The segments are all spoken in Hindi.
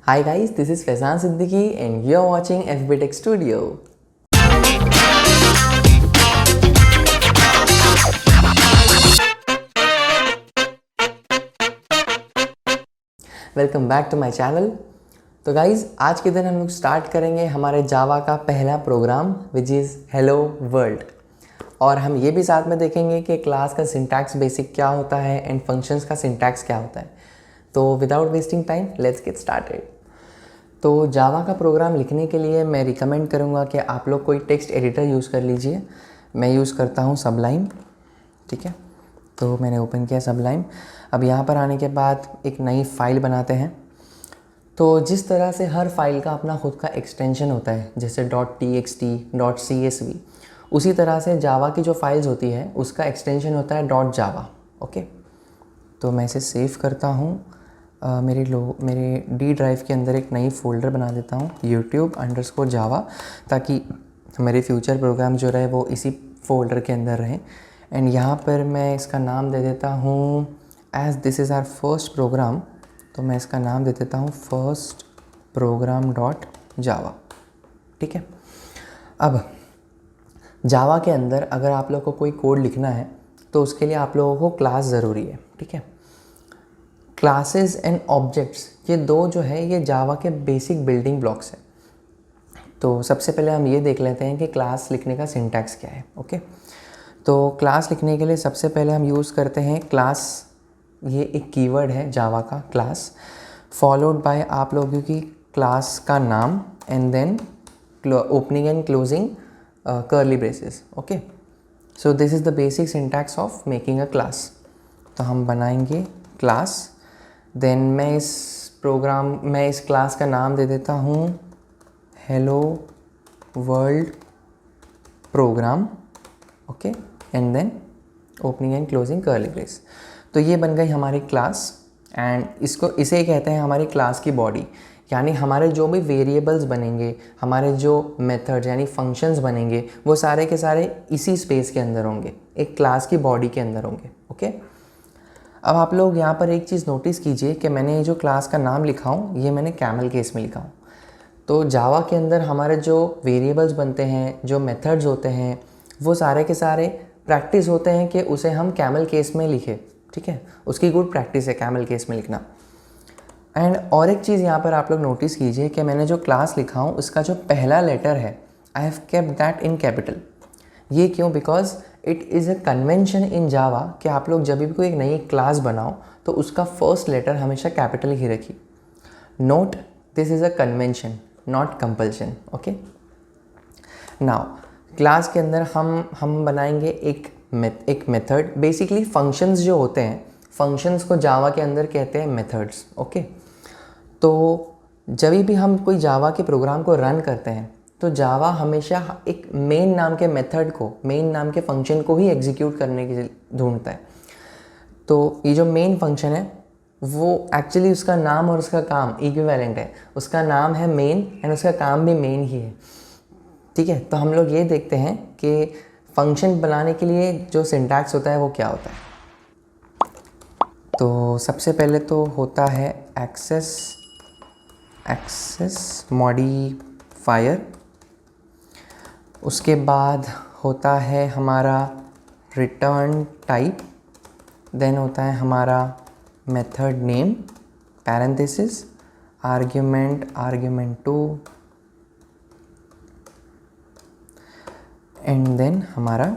Hi guys, this is Faizan Siddiqui and you're watching FB Tech Studio. Welcome back to my channel. तो गाइज़ आज के दिन हम लोग स्टार्ट करेंगे हमारे जावा का पहला program which is hello world. और हम ये भी साथ में देखेंगे कि क्लास का सिंटैक्स बेसिक क्या होता है एंड फंक्शंस का सिंटैक्स क्या होता है। तो without wasting time let's get started. तो जावा का प्रोग्राम लिखने के लिए मैं रिकमेंड करूँगा कि आप लोग कोई टेक्स्ट एडिटर यूज़ कर लीजिए। मैं यूज़ करता हूँ सबलाइम, ठीक है। तो मैंने ओपन किया सबलाइम। अब यहाँ पर आने के बाद एक नई फ़ाइल बनाते हैं। तो जिस तरह से हर फाइल का अपना खुद का एक्सटेंशन होता है, जैसे .txt, .csv, उसी तरह से जावा की जो फाइल्स होती है उसका एक्सटेंशन होता है .java। ओके, तो मैं इसे सेव करता हूँ। मेरे डी ड्राइव के अंदर एक नई फ़ोल्डर बना देता हूँ YouTube_Java, ताकि मेरे फ्यूचर प्रोग्राम जो रहे वो इसी फोल्डर के अंदर रहें। एंड यहाँ पर मैं इसका नाम दे देता हूँ, as this is our first program, तो मैं इसका नाम दे देता हूँ फर्स्ट प्रोग्राम .java, ठीक है। अब जावा के अंदर अगर आप लोग को कोई कोड लिखना है तो उसके लिए आप लोगों को क्लास ज़रूरी है, ठीक है। क्लासेस एंड ऑब्जेक्ट्स, ये दो जो है ये जावा के बेसिक बिल्डिंग ब्लॉक्स हैं। तो सबसे पहले हम ये देख लेते हैं कि क्लास लिखने का सिंटैक्स क्या है। ओके, तो क्लास लिखने के लिए सबसे पहले हम यूज़ करते हैं क्लास। ये एक कीवर्ड है जावा का क्लास, फॉलोड बाय आप लोगों की क्लास का नाम and then opening and closing curly braces. Okay, so this is the basic syntax of making a class. तो हम बनाएंगे क्लास, देन मैं इस क्लास का नाम दे देता हूँ hello world program. Okay, and then opening and closing curly brace. तो ये बन गई हमारी क्लास एंड इसे कहते हैं हमारी क्लास की बॉडी। यानी हमारे जो भी वेरिएबल्स बनेंगे, हमारे जो मेथड्स यानी फंक्शंस बनेंगे, वो सारे के सारे इसी स्पेस के अंदर होंगे, एक क्लास की बॉडी के अंदर होंगे। ओके, अब आप लोग यहाँ पर एक चीज़ नोटिस कीजिए कि मैंने जो क्लास का नाम लिखा हूँ ये मैंने कैमल केस में लिखा हूँ। तो जावा के अंदर हमारे जो वेरिएबल्स बनते हैं, जो मेथड्स होते हैं, वो सारे के सारे प्रैक्टिस होते हैं कि उसे हम कैमल केस में लिखें, ठीक है। उसकी गुड प्रैक्टिस है कैमल केस में लिखना। एंड और एक चीज़ यहाँ पर आप लोग नोटिस कीजिए कि मैंने जो क्लास लिखा हूँ उसका जो पहला लेटर है I have kept that in capital. ये क्यों? Because it is a convention in Java कि आप लोग जब भी कोई एक नई क्लास बनाओ तो उसका फर्स्ट लेटर हमेशा कैपिटल ही रखिए। Note, this is a convention not compulsion. Okay, now class के अंदर हम बनाएंगे एक मेथड। बेसिकली फंक्शंस जो होते हैं, फंक्शंस को जावा के अंदर कहते हैं मेथड्स। ओके, तो जब भी हम कोई जावा के प्रोग्राम को रन करते हैं तो जावा हमेशा एक मेन नाम के मेथड को, मेन नाम के फंक्शन को ही एग्जीक्यूट करने के लिए ढूंढता है। तो ये जो मेन फंक्शन है वो एक्चुअली उसका नाम और उसका काम इक्विवेलेंट है। उसका नाम है मेन एंड उसका काम भी मेन ही है, ठीक है। तो हम लोग ये देखते हैं कि फंक्शन बनाने के लिए जो सिंटैक्स होता है वो क्या होता है। तो सबसे पहले तो होता है एक्सेस मॉडिफायर, उसके बाद होता है हमारा रिटर्न टाइप, देन होता है हमारा method name parenthesis argument 2 and then हमारा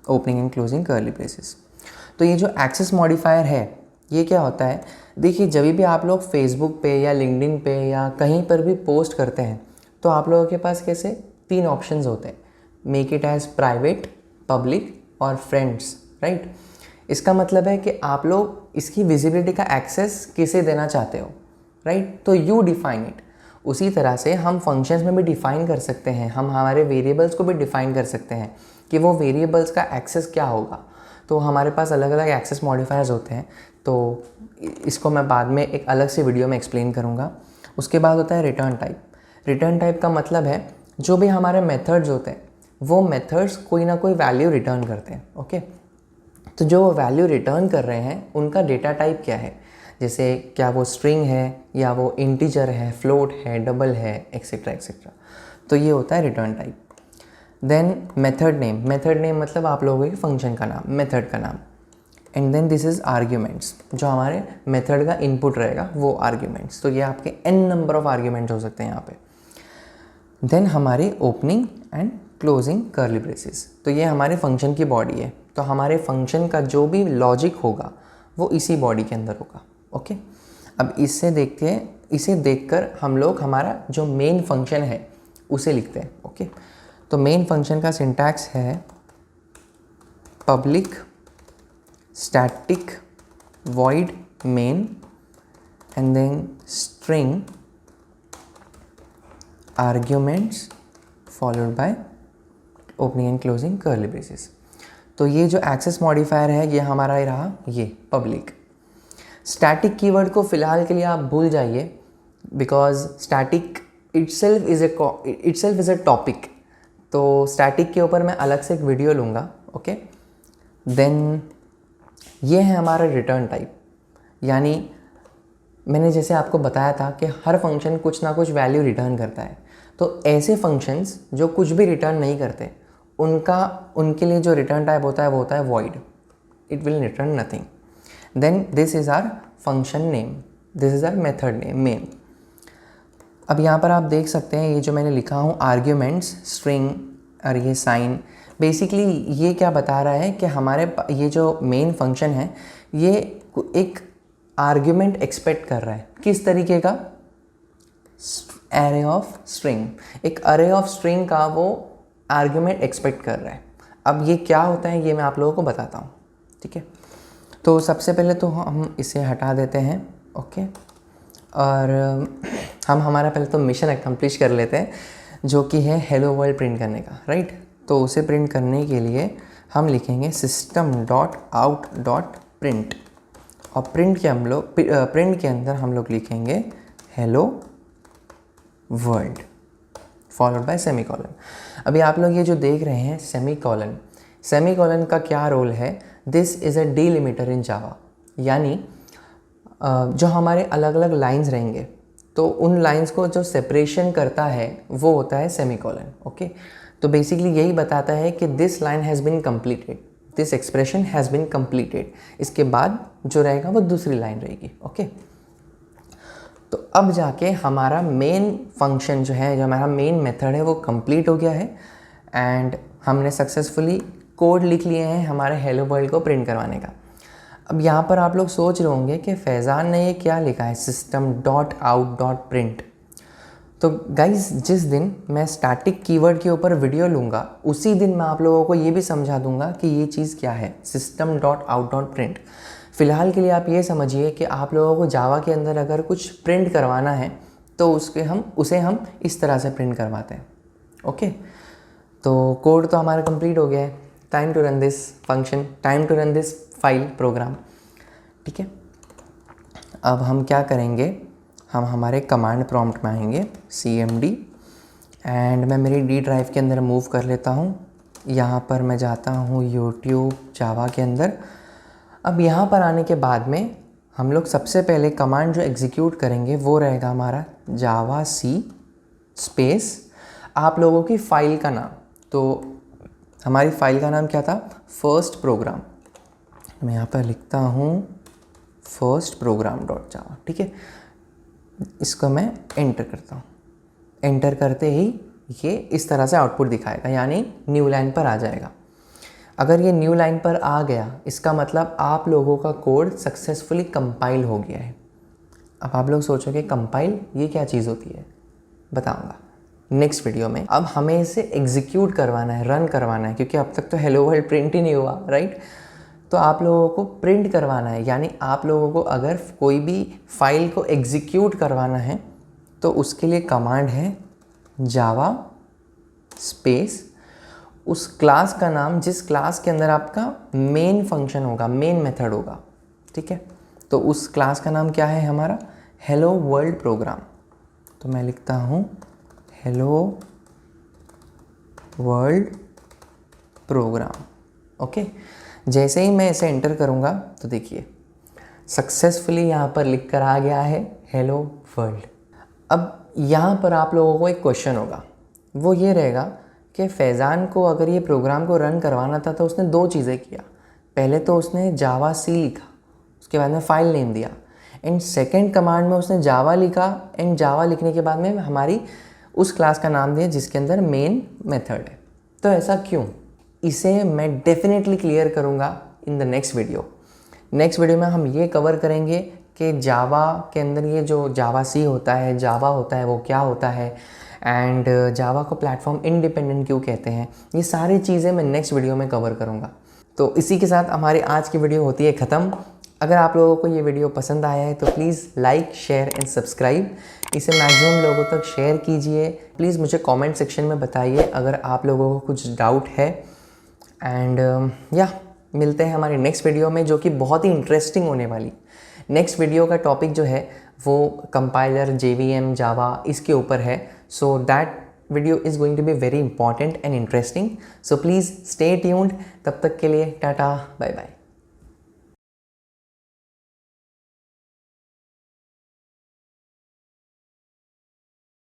opening and closing curly braces. तो ये जो एक्सेस मॉडिफायर है ये क्या होता है? देखिए, जब भी आप लोग फेसबुक पे या लिंक्डइन पे या कहीं पर भी पोस्ट करते हैं तो आप लोगों के पास कैसे 3 ऑप्शंस होते हैं, make it as private, public और फ्रेंड्स, राइट। इसका मतलब है कि आप लोग इसकी विजिबिलिटी का एक्सेस किसे देना चाहते हो, राइट। तो यू डिफाइन इट। उसी तरह से हम फंक्शंस में भी डिफ़ाइन कर सकते हैं, हम हमारे वेरिएबल्स को भी डिफ़ाइन कर सकते हैं कि वो वेरिएबल्स का एक्सेस क्या होगा। तो हमारे पास अलग अलग एक्सेस मॉडिफायर्स होते हैं, तो इसको मैं बाद में एक अलग से वीडियो में एक्सप्लेन करूँगा। उसके बाद होता है रिटर्न टाइप। रिटर्न टाइप का मतलब है जो भी हमारे मेथड्स होते हैं वो मेथड्स कोई ना कोई वैल्यू रिटर्न करते हैं। ओके, तो जो वैल्यू रिटर्न कर रहे हैं उनका डेटा टाइप क्या है। जैसे क्या वो स्ट्रिंग है या वो इंटीजर है, फ्लोट है, डबल है, एक्सेट्रा एक्सेट्रा। तो ये होता है return type. Then method name, method name मतलब आप लोगों के फंक्शन का नाम, मेथड का नाम। And then this is arguments, जो हमारे मेथड का इनपुट रहेगा वो आर्ग्यूमेंट्स। तो ये आपके n नंबर ऑफ आर्ग्यूमेंट्स हो सकते हैं यहाँ पे। देन हमारी opening and closing curly braces, तो ये हमारे फंक्शन की बॉडी है। तो हमारे फंक्शन का जो भी लॉजिक होगा वो इसी बॉडी के अंदर होगा। ओके, अब इसे देखकर हम लोग हमारा जो मेन फंक्शन है उसे लिखते हैं। ओके, तो मेन फंक्शन का सिंटैक्स है public static void main and then string arguments followed by opening and closing curly braces। तो ये जो एक्सेस मॉडिफायर है ये हमारा ही रहा, ये पब्लिक। स्टैटिक कीवर्ड को फिलहाल के लिए आप भूल जाइए, because static itself is a topic. तो स्टैटिक के ऊपर मैं अलग से एक वीडियो लूँगा। ओके, देन ये है हमारा रिटर्न टाइप, यानी मैंने जैसे आपको बताया था कि हर फंक्शन कुछ ना कुछ वैल्यू रिटर्न करता है। तो ऐसे फंक्शंस जो कुछ भी रिटर्न नहीं करते उनके लिए जो रिटर्न टाइप होता है वो होता है void, it will return nothing. Then this is our function name, this is our method name main. अब यहाँ पर आप देख सकते हैं ये जो मैंने लिखा हूँ आर्ग्यूमेंट्स, स्ट्रिंग और ये साइन, बेसिकली ये क्या बता रहा है कि हमारे ये जो मेन फंक्शन है ये एक आर्ग्यूमेंट एक्सपेक्ट कर रहा है। किस तरीके का? एरे ऑफ स्ट्रिंग, एक अरे ऑफ स्ट्रिंग का वो आर्ग्यूमेंट एक्सपेक्ट कर रहा है। अब ये क्या होता है ये मैं आप लोगों को बताता हूँ, ठीक है। तो सबसे पहले तो हम इसे हटा देते हैं। ओके, और हम हमारा पहले तो मिशन अकम्प्लिश कर लेते हैं, जो कि है हेलो वर्ल्ड प्रिंट करने का, राइट। तो उसे प्रिंट करने के लिए हम लिखेंगे system.out.print और प्रिंट के अंदर हम लोग लिखेंगे hello world followed by semicolon. अभी आप लोग ये जो देख रहे हैं सेमीकॉलन का क्या रोल है? दिस इज़ अ डीलिमिटर इन जावा, यानी जो हमारे अलग अलग लाइंस रहेंगे तो उन लाइंस को जो सेपरेशन करता है वो होता है सेमीकॉलन। ओके, तो बेसिकली यही बताता है कि this line has been completed, this expression has been completed. इसके बाद जो रहेगा वो दूसरी लाइन रहेगी। ओके, तो अब जाके हमारा मेन फंक्शन जो है, जो हमारा मेन मेथड है वो कंप्लीट हो गया है एंड हमने सक्सेसफुली कोड लिख लिए हैं हमारे हेलो वर्ल्ड को प्रिंट करवाने का। अब यहाँ पर आप लोग सोच रहे होंगे कि फैज़ान ने ये क्या लिखा है, system.out.print। तो गाइज़, जिस दिन मैं स्टैटिक कीवर्ड के ऊपर वीडियो लूँगा उसी दिन मैं आप लोगों को ये भी समझा दूँगा कि ये चीज़ क्या है system.out.print। फ़िलहाल के लिए आप ये समझिए कि आप लोगों को जावा के अंदर अगर कुछ प्रिंट करवाना है तो उसे हम इस तरह से प्रिंट करवाते हैं। ओके, तो कोड तो हमारा कंप्लीट हो गया है। Time to run this function, time to run this file program, ठीक है। अब हम क्या करेंगे, हम हमारे कमांड प्रॉम्प्ट में आएंगे cmd एंड मैं मेरी डी ड्राइव के अंदर मूव कर लेता हूँ। यहाँ पर मैं जाता हूँ यूट्यूब जावा के अंदर। अब यहाँ पर आने के बाद में हम लोग सबसे पहले कमांड जो एग्जीक्यूट करेंगे वो रहेगा हमारा जावा सी स्पेस आप लोगों की फ़ाइल का नाम। तो हमारी फ़ाइल का नाम क्या था? First program. मैं यहाँ पर लिखता हूँ फर्स्ट प्रोग्राम डॉट जावा, ठीक है। इसको मैं एंटर करता हूँ। एंटर करते ही ये इस तरह से आउटपुट दिखाएगा, यानी न्यू लाइन पर आ जाएगा। अगर ये न्यू लाइन पर आ गया इसका मतलब आप लोगों का कोड सक्सेसफुली कंपाइल हो गया है। अब आप लोग सोचोगे कंपाइल ये क्या चीज़ होती है, बताऊँगा नेक्स्ट वीडियो में। अब हमें इसे एग्जीक्यूट करवाना है, रन करवाना है, क्योंकि अब तक तो हेलो वर्ल्ड प्रिंट ही नहीं हुआ, राइट। तो आप लोगों को प्रिंट करवाना है, यानी आप लोगों को अगर कोई भी फाइल को एग्जीक्यूट करवाना है तो उसके लिए कमांड है जावा स्पेस उस क्लास का नाम जिस क्लास के अंदर आपका मेन फंक्शन होगा, मेन मेथड होगा, ठीक है। तो उस क्लास का नाम क्या है हमारा? Hello world programme. तो मैं लिखता हूँ हेलो वर्ल्ड प्रोग्राम। ओके, जैसे ही मैं इसे एंटर करूँगा तो देखिए सक्सेसफुली यहाँ पर लिख कर आ गया है हेलो वर्ल्ड। अब यहाँ पर आप लोगों को एक क्वेश्चन होगा, वो ये रहेगा कि फैज़ान को अगर ये प्रोग्राम को रन करवाना था तो उसने दो चीज़ें किया। पहले तो उसने जावा सी लिखा, उसके बाद में फ़ाइल नेम दिया, एंड सेकंड कमांड में उसने जावा लिखा, एंड जावा लिखने के बाद में हमारी उस क्लास का नाम दिया जिसके अंदर मेन मेथड है। तो ऐसा क्यों, इसे मैं डेफिनेटली क्लियर करूँगा in the next video. Next video में हम ये कवर करेंगे कि जावा के अंदर ये जो जावा सी होता है, जावा होता है, वो क्या होता है, एंड जावा को प्लेटफॉर्म इंडिपेंडेंट क्यों कहते हैं। ये सारी चीज़ें मैं नेक्स्ट वीडियो में कवर करूँगा। तो इसी के साथ हमारी आज की वीडियो होती है ख़त्म। अगर आप लोगों को ये वीडियो पसंद आया है तो please like, share and subscribe. इसे मैक्सिमम लोगों तक शेयर कीजिए। प्लीज़ मुझे कमेंट सेक्शन में बताइए अगर आप लोगों को कुछ डाउट है। एंड मिलते हैं हमारे नेक्स्ट वीडियो में, जो कि बहुत ही इंटरेस्टिंग होने वाली। नेक्स्ट वीडियो का टॉपिक जो है वो कंपाइलर, JVM, जावा, इसके ऊपर है। So that video is going to be very important and interesting. So please stay tuned. तब तक के लिए टाटा, बाय बाय।